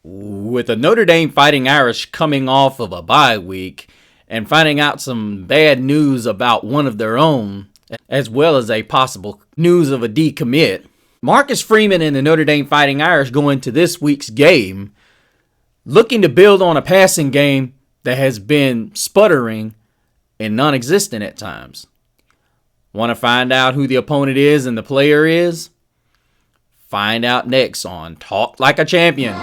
With the Notre Dame Fighting Irish coming off of a bye week and finding out some bad news about one of their own, as well as a possible news of a decommit, Marcus Freeman and the Notre Dame Fighting Irish go into this week's game looking to build on a passing game that has been sputtering and non-existent at times. Want to find out who the opponent is and the player is? Find out next on Talk Like a Champion.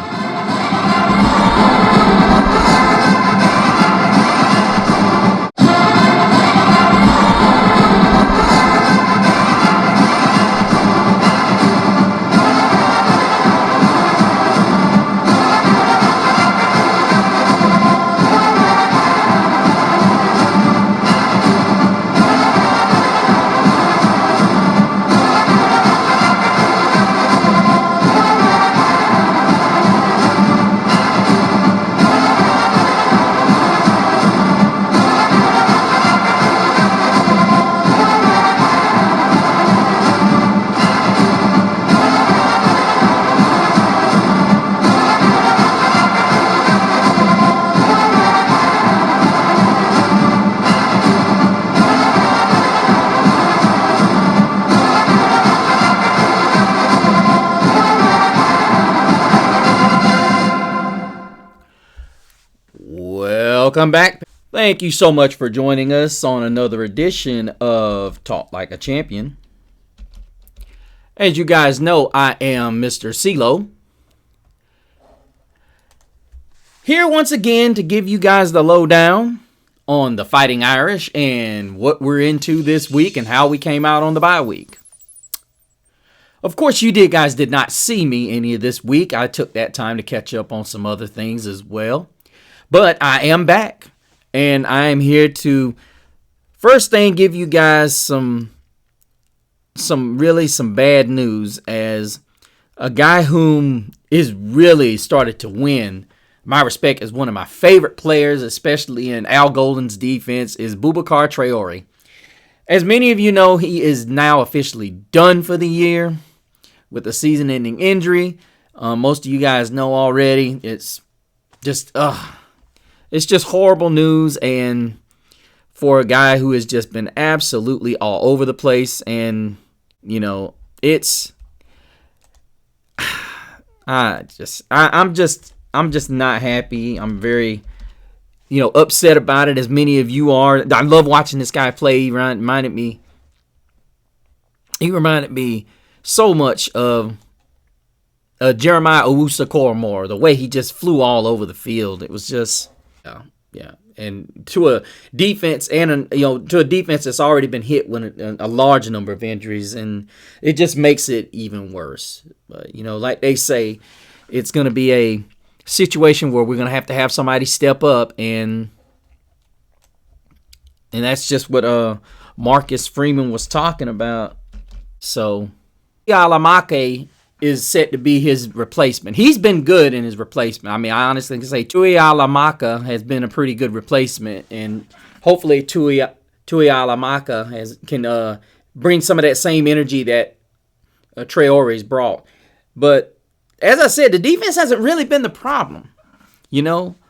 Welcome back. Thank you so much for joining us on another edition of Talk Like a Champion. As you guys know, I am Mr. CeeLo. Here once again to give you guys the lowdown on the Fighting Irish and what we're into this week and how we came out on the bye week. Of course, you guys did not see me any of this week. I took that time to catch up on some other things as well. But I am back, and I am here to first thing give you guys some bad news as a guy whom is really started to win my respect as one of my favorite players, especially in Al Golden's defense, is Boubacar Traore. As many of you know, he is now officially done for the year with a season-ending injury. Most of you guys know already. It's just horrible news, and for a guy who has just been absolutely all over the place, and I'm just not happy. I'm very upset about it, as many of you are. I love watching this guy play. He reminded me so much of Jeremiah Owusu-Koramoah, the way he just flew all over the field. It was just yeah. And to a defense that's already been hit with a large number of injuries, and it just makes it even worse. But like they say, it's going to be a situation where we're going to have somebody step up, and that's just what Marcus Freeman was talking about. So Alamake is set to be his replacement. He's been good in his replacement. I mean, I honestly can say Tui Alamaka has been a pretty good replacement, and hopefully Tui Alamaka can bring some of that same energy that Traore's brought. But as I said, the defense hasn't really been the problem,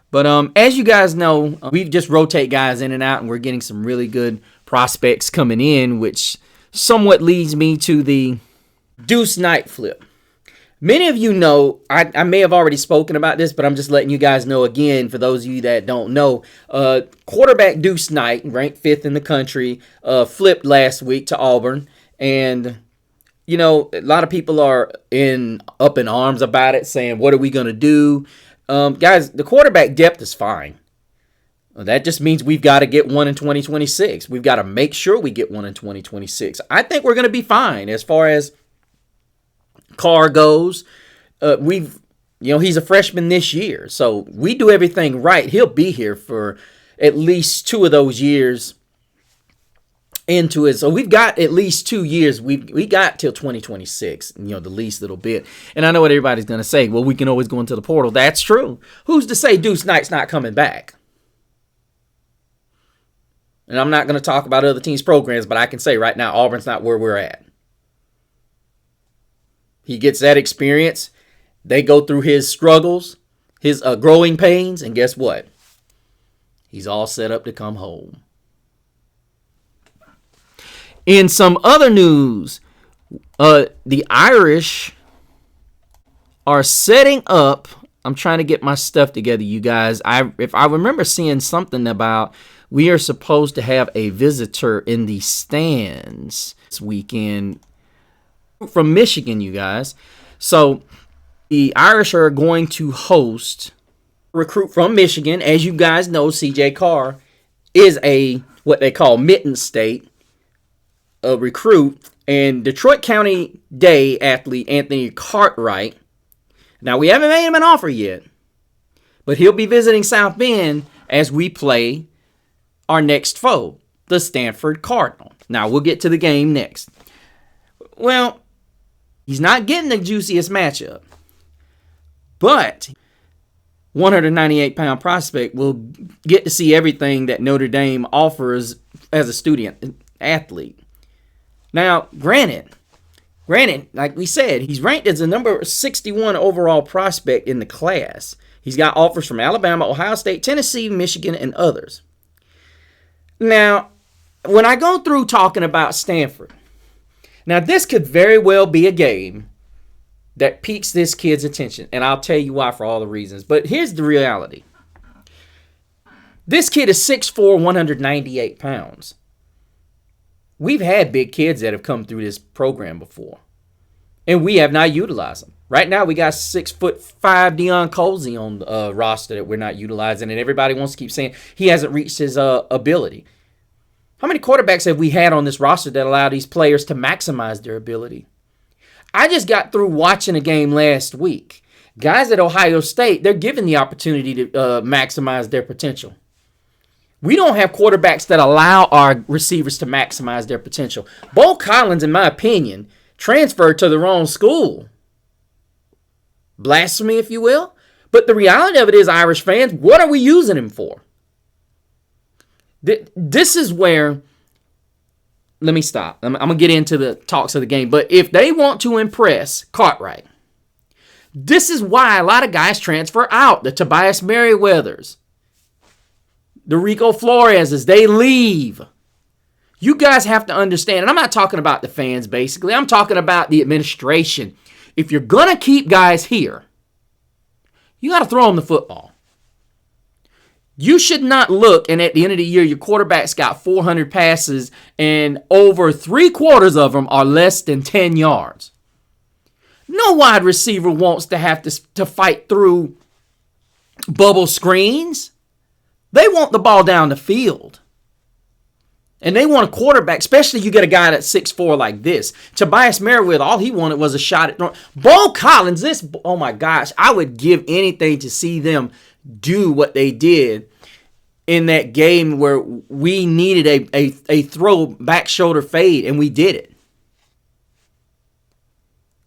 But as you guys know, we just rotate guys in and out, and we're getting some really good prospects coming in, which somewhat leads me to the Deuce Knight flip. Many of you know, I may have already spoken about this, but I'm just letting you guys know again, for those of you that don't know, quarterback Deuce Knight, ranked 5th in the country, flipped last week to Auburn. And, a lot of people are up in arms about it, saying, what are we going to do? Guys, the quarterback depth is fine. That just means we've got to get one in 2026. We've got to make sure we get one in 2026. I think we're going to be fine as far as Carr goes. He's a freshman this year, so we do everything right. He'll be here for at least 2 of those years into it. So we've got at least 2 years. We got till 2026, the least little bit. And I know what everybody's going to say. Well, we can always go into the portal. That's true. Who's to say Deuce Knight's not coming back? And I'm not going to talk about other teams' programs, but I can say right now, Auburn's not where we're at. He gets that experience. They go through his struggles. his growing pains, and guess what? He's all set up to come home. In some other news, the Irish are setting up. I'm trying to get my stuff together, you guys. If I remember seeing something about we are supposed to have a visitor in the stands this weekend from Michigan, you guys. So the Irish are going to host a recruit from Michigan. As you guys know, C.J. Carr is a what they call mitten state, a recruit. And Detroit County Day athlete Anthony Cartwright. Now, we haven't made him an offer yet, but he'll be visiting South Bend as we play our next foe, the Stanford Cardinal. Now, we'll get to the game next. Well, he's not getting the juiciest matchup, but 198-pound prospect will get to see everything that Notre Dame offers as a student athlete. Now, granted, like we said, he's ranked as the number 61 overall prospect in the class. He's got offers from Alabama, Ohio State, Tennessee, Michigan, and others. Now, when I go through talking about Stanford, now this could very well be a game that piques this kid's attention, and I'll tell you why for all the reasons. But here's the reality. This kid is 6'4", 198 pounds. We've had big kids that have come through this program before, and we have not utilized them. Right now, we got 6'5" Deion Colsey on the roster that we're not utilizing, and everybody wants to keep saying he hasn't reached his ability. How many quarterbacks have we had on this roster that allow these players to maximize their ability? I just got through watching a game last week. Guys at Ohio State, they're given the opportunity to maximize their potential. We don't have quarterbacks that allow our receivers to maximize their potential. Bo Collins, in my opinion, transferred to the wrong school. Blasphemy, if you will. But the reality of it is, Irish fans, what are we using him for? This is where, let me stop. I'm going to get into the talks of the game. But if they want to impress Cartwright, this is why a lot of guys transfer out. The Tobias Merriweathers, the Rico Floreses, they leave. You guys have to understand, and I'm not talking about the fans basically, I'm talking about the administration. If you're going to keep guys here, you got to throw them the football. You should not look, and at the end of the year, your quarterback's got 400 passes, and over 3/4 of them are less than 10 yards. No wide receiver wants to have to fight through bubble screens. They want the ball down the field. And they want a quarterback, especially you get a guy that's 6'4" like this. Tobias Merriweather, all he wanted was a shot at throwing. Bo Collins, oh my gosh, I would give anything to see them do what they did in that game where we needed a throw back shoulder fade, and we did it.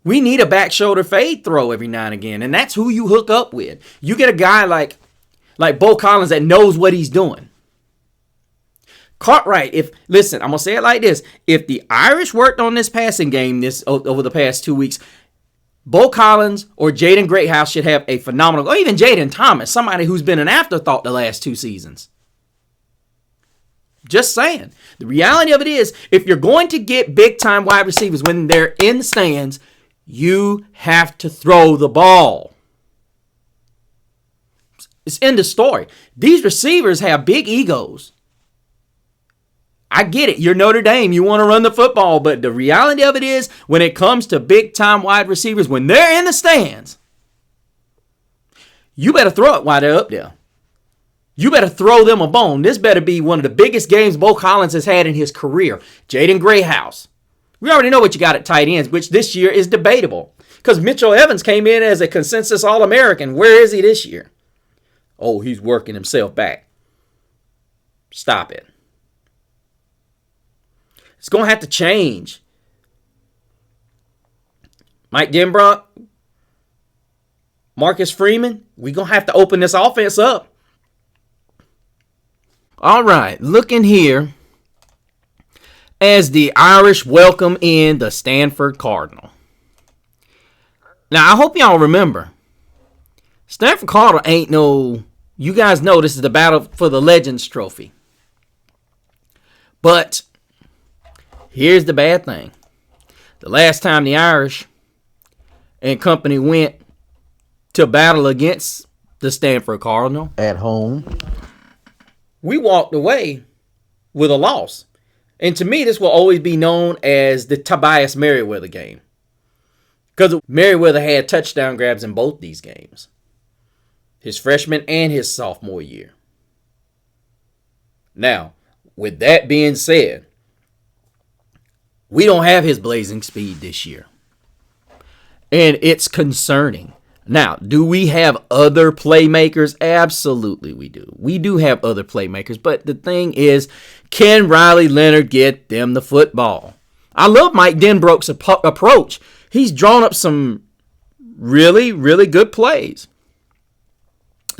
We need a back shoulder fade throw every now and again, and that's who you hook up with. You get a guy like Bo Collins that knows what he's doing. Cartwright, listen, I'm going to say it like this. If the Irish worked on this passing game over the past 2 weeks, Bo Collins or Jaden Greathouse should have a phenomenal, or even Jaden Thomas, somebody who's been an afterthought the last 2 seasons. Just saying. The reality of it is, if you're going to get big-time wide receivers when they're in the stands, you have to throw the ball. It's end of story. These receivers have big egos. I get it. You're Notre Dame. You want to run the football. But the reality of it is, when it comes to big-time wide receivers, when they're in the stands, you better throw it while they're up there. You better throw them a bone. This better be one of the biggest games Bo Collins has had in his career. Jaden Greathouse. We already know what you got at tight ends, which this year is debatable. Because Mitchell Evans came in as a consensus All-American. Where is he this year? Oh, he's working himself back. Stop it. It's going to have to change. Mike Denbrock, Marcus Freeman, we're going to have to open this offense up. All right, looking here as the Irish welcome in the Stanford Cardinal. Now, I hope y'all remember, Stanford Cardinal ain't no, you guys know this is the battle for the Legends Trophy. But here's the bad thing. The last time the Irish and company went to battle against the Stanford Cardinal at home, we walked away with a loss. And to me, this will always be known as the Tobias Merriweather game. Because Merriweather had touchdown grabs in both these games. His freshman and his sophomore year. Now, with that being said, we don't have his blazing speed this year. And it's concerning. Now, do we have other playmakers? Absolutely we do. We do have other playmakers. But the thing is, can Riley Leonard get them the football? I love Mike Denbrook's approach. He's drawn up some really, really good plays.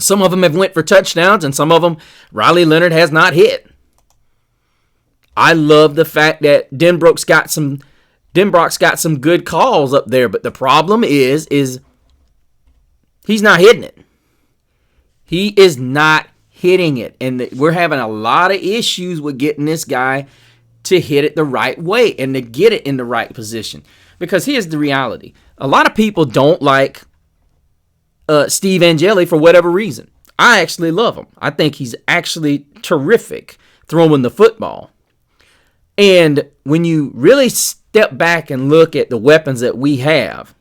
Some of them have went for touchdowns, and some of them Riley Leonard has not hit. I love the fact that Denbrook's got some good calls up there, but the problem is he's not hitting it. He is not hitting it, and we're having a lot of issues with getting this guy to hit it the right way and to get it in the right position. Because here's the reality. A lot of people don't like Steve Angeli for whatever reason. I actually love him. I think he's actually terrific throwing the football. And when you really step back and look at the weapons that we have,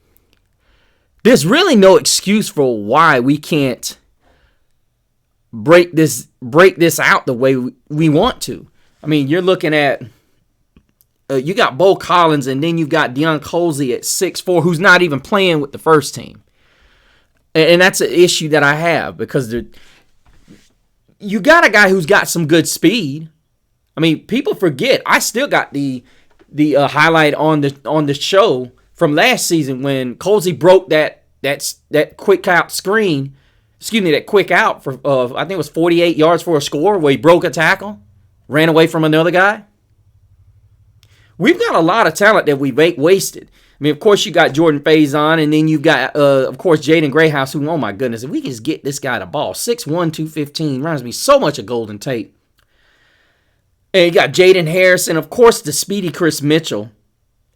there's really no excuse for why we can't break this out the way we want to. I mean, you're looking at you got Bo Collins, and then you've got Deion Colsey at 6'4", who's not even playing with the first team. And that's an issue that I have because you got a guy who's got some good speed. I mean, people forget. I still got the highlight on the show from last season when Colsey broke that quick out screen. Excuse me, that quick out for I think it was 48 yards for a score where he broke a tackle, ran away from another guy. We've got a lot of talent that we've wasted. I mean, of course, you got Jordan Faison, and then you've got, of course, Jaden Grayhouse, who, oh my goodness, if we can just get this guy the ball, 6'1", 215, reminds me so much of Golden Tate. And you got Jaden Harrison, of course, the speedy Chris Mitchell.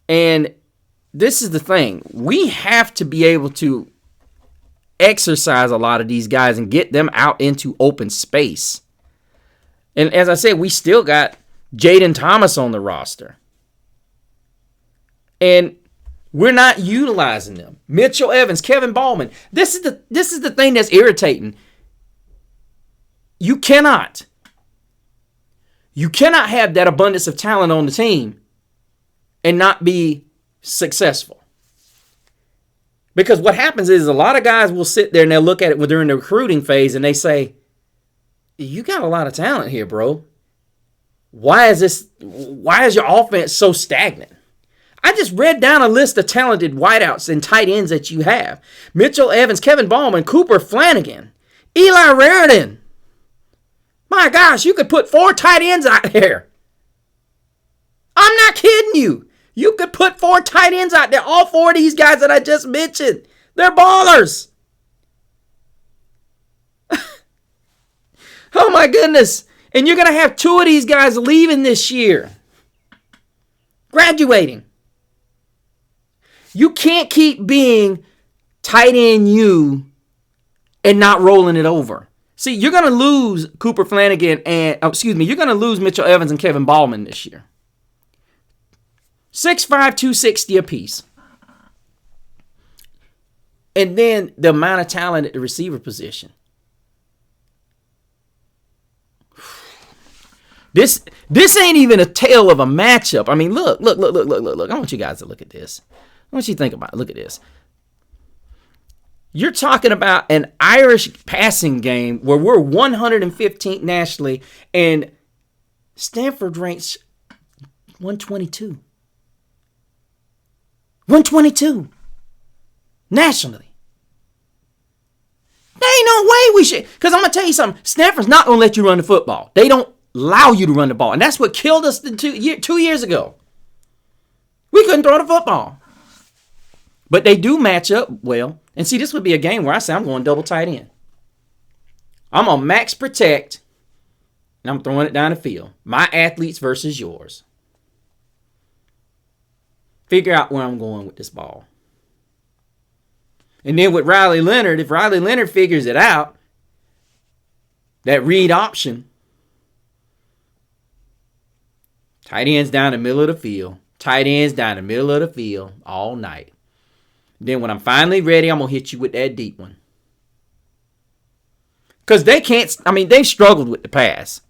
And this is the thing. We have to be able to exercise a lot of these guys and get them out into open space. And as I said, we still got Jaden Thomas on the roster. And we're not utilizing them. Mitchell Evans, Kevin Ballman. This is the thing that's irritating. You cannot have that abundance of talent on the team and not be successful. Because what happens is a lot of guys will sit there and they'll look at it during the recruiting phase and they say, you got a lot of talent here, bro. Why is your offense so stagnant? I just read down a list of talented wideouts and tight ends that you have. Mitchell Evans, Kevin Ballman, Cooper Flanagan, Eli Raridan. My gosh, you could put 4 tight ends out there. I'm not kidding you. You could put 4 tight ends out there. All 4 of these guys that I just mentioned. They're ballers. Oh my goodness. And you're going to have 2 of these guys leaving this year. Graduating. You can't keep being tight end you and not rolling it over. See, you're going to lose Cooper Flanagan and, you're going to lose Mitchell Evans and Kevin Ballman this year. 6'5", 260 apiece. And then the amount of talent at the receiver position. This ain't even a tale of a matchup. I mean, look. I want you guys to look at this. I want you to think about it. Look at this. You're talking about an Irish passing game where we're 115th nationally and Stanford ranks 122. 122 nationally. There ain't no way we should. Because I'm going to tell you something. Stanford's not going to let you run the football. They don't allow you to run the ball. And that's what killed us 2 years ago. We couldn't throw the football. But they do match up well. And see, this would be a game where I say I'm going double tight end. I'm going to max protect, and I'm throwing it down the field. My athletes versus yours. Figure out where I'm going with this ball. And then with Riley Leonard, if Riley Leonard figures it out, that read option, tight ends down the middle of the field. Tight ends down the middle of the field all night. Then when I'm finally ready, I'm going to hit you with that deep one. Because they can't, they've struggled with the pass.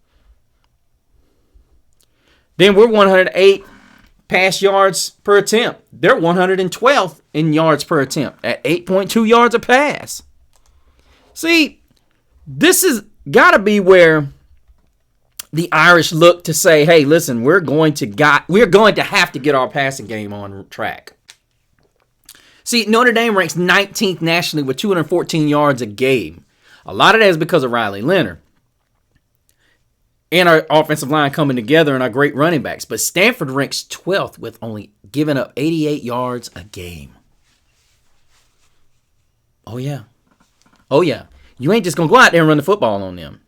Then we're 108 pass yards per attempt. They're 112th in yards per attempt at 8.2 yards a pass. See, this has got to be where the Irish look to say, hey, listen, we're going to have to get our passing game on track. See, Notre Dame ranks 19th nationally with 214 yards a game. A lot of that is because of Riley Leonard and our offensive line coming together and our great running backs. But Stanford ranks 12th with only giving up 88 yards a game. Oh, yeah. Oh, yeah. You ain't just going to go out there and run the football on them.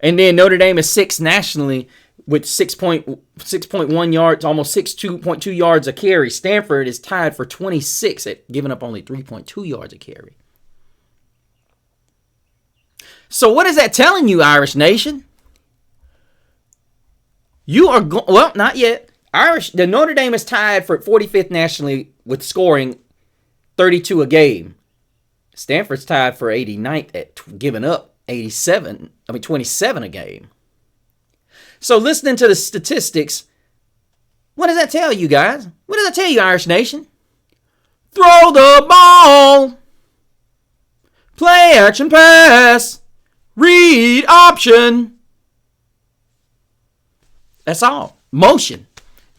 And then Notre Dame is 6th nationally with 6.1 yards, almost 6.2 yards a carry. Stanford is tied for 26 at giving up only 3.2 yards a carry. So what is that telling you, Irish Nation? You are well, not yet. The Notre Dame is tied for 45th nationally with scoring 32 a game. Stanford's tied for 89th at giving up 27 a game. So listening to the statistics, what does that tell you guys? What does that tell you, Irish Nation? Throw the ball. Play action pass. Read option. That's all. Motion.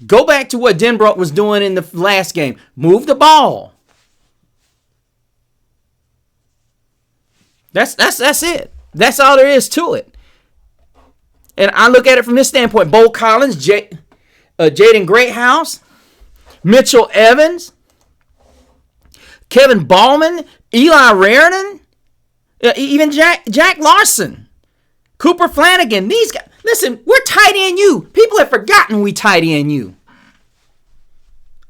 Go back to what Denbrock was doing in the last game. Move the ball. That's it. That's all there is to it. And I look at it from this standpoint. Bo Collins, Jaden Greathouse, Mitchell Evans, Kevin Ballman, Eli Raridan, even Jack Larson, Cooper Flanagan. These guys, listen, we're tight end you. People have forgotten we tight end you.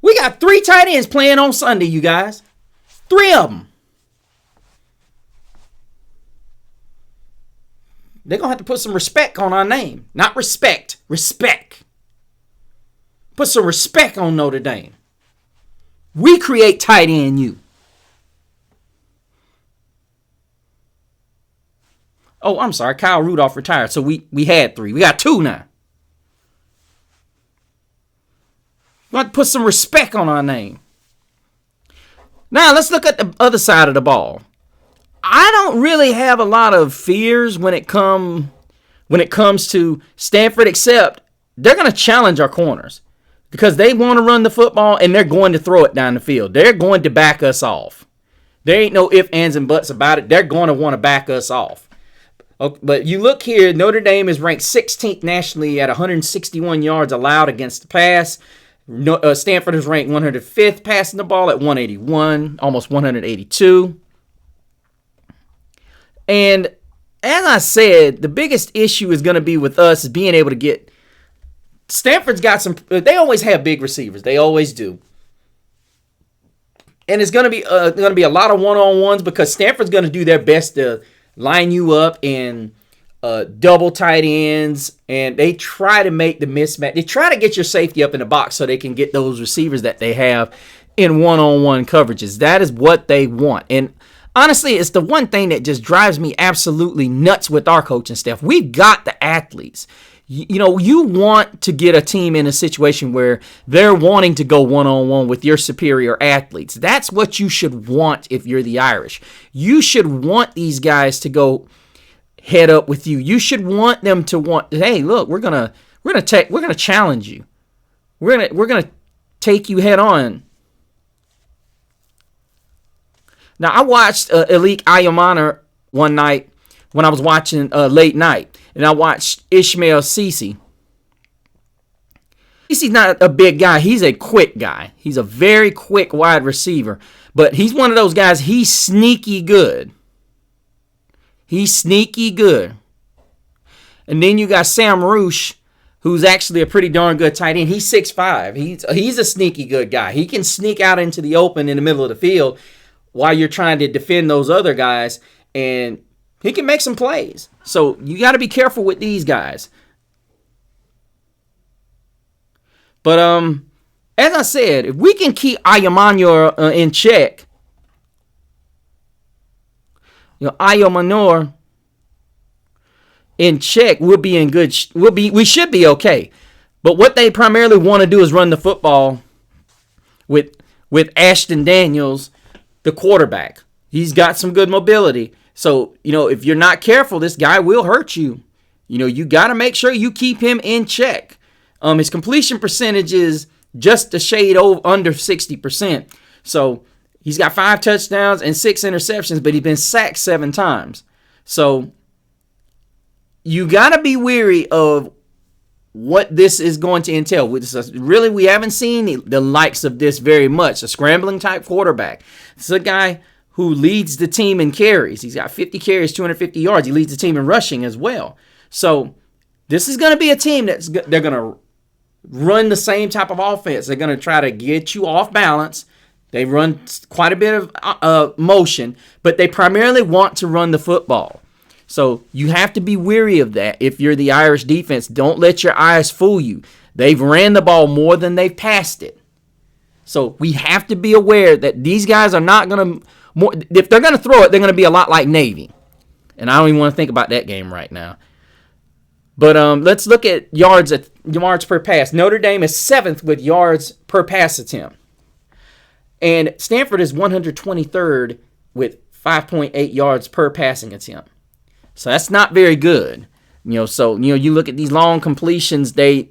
We got 3 tight ends playing on Sunday, you guys. 3 of them. They're going to have to put some respect on our name. Not respect. Respect. Put some respect on Notre Dame. We create tight end you. Oh, I'm sorry. Kyle Rudolph retired. So we had 3. We got 2 now. We have to put some respect on our name. Now, let's look at the other side of the ball. I don't really have a lot of fears when it comes to Stanford, except they're going to challenge our corners because they want to run the football and they're going to throw it down the field. They're going to back us off. There ain't no ifs, ands, and buts about it. They're going to want to back us off. Okay, but you look here, Notre Dame is ranked 16th nationally at 161 yards allowed against the pass. Stanford is ranked 105th passing the ball at 181, almost 182. And as I said, the biggest issue is going to be with us is being able to get. Stanford's got some. They always have big receivers. They always do. And it's going to be a lot of one-on-ones because Stanford's going to do their best to line you up in double tight ends, and they try to make the mismatch. They try to get your safety up in the box so they can get those receivers that they have in one-on-one coverages. That is what they want. And honestly, it's the one thing that just drives me absolutely nuts with our coaching staff. We've got the athletes. You want to get a team in a situation where they're wanting to go one-on-one with your superior athletes. That's what you should want if you're the Irish. You should want these guys to go head up with you. You should want them to want, hey, look, we're gonna challenge you. We're gonna take you head on. Now, I watched Alik Ayomana one night when I was watching late night, and I watched Ishmael Cece. Cece's not a big guy. He's a quick guy. He's a very quick wide receiver. But he's one of those guys, he's sneaky good. He's sneaky good. And then you got Sam Roosh, who's actually a pretty darn good tight end. He's 6'5". He's a sneaky good guy. He can sneak out into the open in the middle of the field while you're trying to defend those other guys, and he can make some plays. So you got to be careful with these guys. But as I said, if we can keep Ayamanor in check, Ayamanor in check, we'll be in good. We should be okay. But what they primarily want to do is run the football with Ashton Daniels, the quarterback. He's got some good mobility. So, if you're not careful, this guy will hurt you. You got to make sure you keep him in check. His completion percentage is just a shade under 60%. So, he's got 5 touchdowns and 6 interceptions, but he's been sacked 7 times. So, you got to be wary of what this is going to entail. Really, we haven't seen the likes of this very much. A scrambling type quarterback. This is a guy who leads the team in carries. He's got 50 carries, 250 yards. He leads the team in rushing as well. So this is going to be a team they're going to run the same type of offense. They're going to try to get you off balance. They run quite a bit of motion, but they primarily want to run the football. So you have to be wary of that. If you're the Irish defense, don't let your eyes fool you. They've ran the ball more than they've passed it. So we have to be aware that these guys are not going to, if they're going to throw it, they're going to be a lot like Navy. And I don't even want to think about that game right now. But let's look at yards per pass. Notre Dame is 7th with yards per pass attempt. And Stanford is 123rd with 5.8 yards per passing attempt. So that's not very good. You look at these long completions, they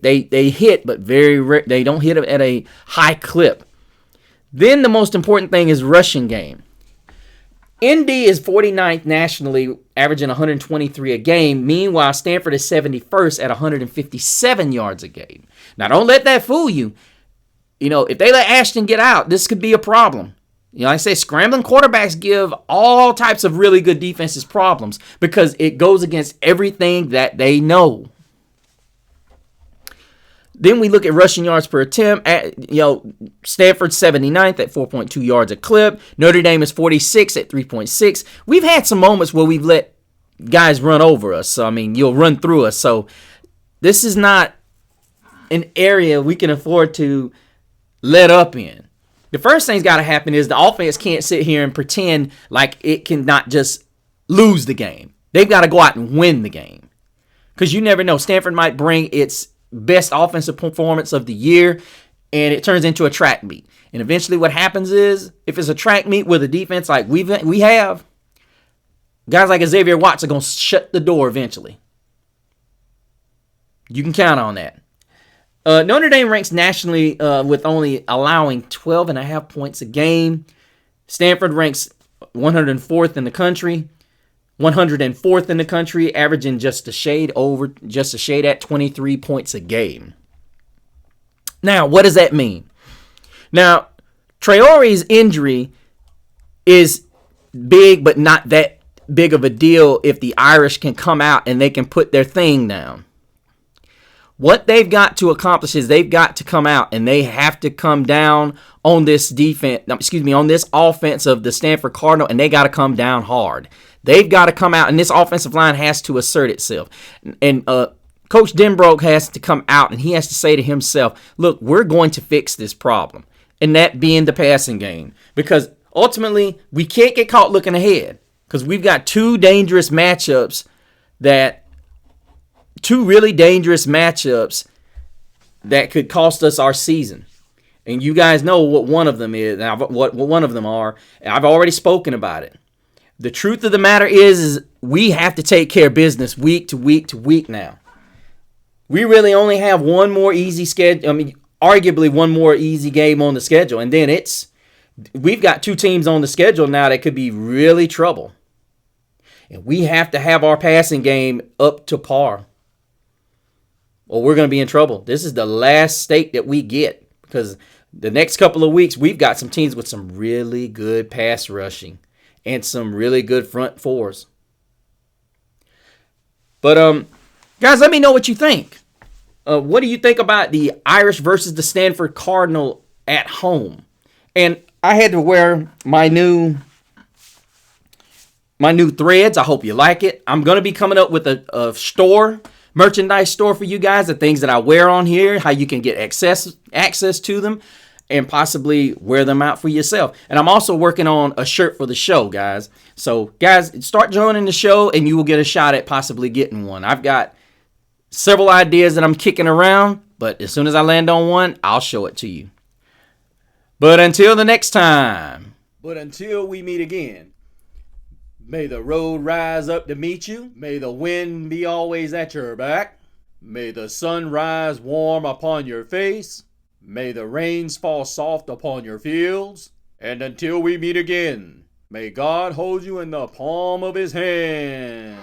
hit, but they don't hit at a high clip. Then the most important thing is rushing game. ND is 49th nationally, averaging 123 a game. Meanwhile, Stanford is 71st at 157 yards a game. Now, don't let that fool you. If they let Ashton get out, this could be a problem. I say scrambling quarterbacks give all types of really good defenses problems because it goes against everything that they know. Then we look at rushing yards per attempt. Stanford's 79th at 4.2 yards a clip. Notre Dame is 46th at 3.6. We've had some moments where we've let guys run over us. So, you'll run through us. So this is not an area we can afford to let up in. The first thing's got to happen is the offense can't sit here and pretend like it can not just lose the game. They've got to go out and win the game. Because you never know. Stanford might bring its best offensive performance of the year, and it turns into a track meet. And eventually what happens is, if it's a track meet with a defense like we have, guys like Xavier Watts are going to shut the door eventually. You can count on that. Notre Dame ranks nationally with only allowing 12.5 points a game. Stanford ranks 104th in the country, 104th in the country, averaging just a shade at 23 points a game. Now, what does that mean? Now, Traore's injury is big, but not that big of a deal if the Irish can come out and they can put their thing down. What they've got to accomplish is they've got to come out and they have to come down on this on this offense of the Stanford Cardinal, and they got to come down hard. They've got to come out, and this offensive line has to assert itself. And Coach Denbrough has to come out, and he has to say to himself, look, we're going to fix this problem, and that being the passing game. Because ultimately, we can't get caught looking ahead because we've got two really dangerous matchups that could cost us our season. And you guys know what one of them is, what one of them are. I've already spoken about it. The truth of the matter is we have to take care of business week to week to week now. We really only have one more easy schedule. Arguably one more easy game on the schedule. And then we've got two teams on the schedule now that could be really trouble. And we have to have our passing game up to par, or we're going to be in trouble. This is the last stake that we get because The next couple of weeks, we've got some teams with some really good pass rushing and some really good front fours. But guys, let me know what you think. What do you think about the Irish versus the Stanford Cardinal at home? And I had to wear my new threads. I hope you like it. I'm going to be coming up with a merchandise store for you guys, the things that I wear on here, how you can get access to them, and possibly wear them out for yourself. And I'm also working on a shirt for the show, guys. So, guys, start joining the show, and you will get a shot at possibly getting one. I've got several ideas that I'm kicking around, but as soon as I land on one, I'll show it to you. But until the next time, until we meet again, may the road rise up to meet you. May the wind be always at your back. May the sun rise warm upon your face. May the rains fall soft upon your fields. And until we meet again, may God hold you in the palm of his hand.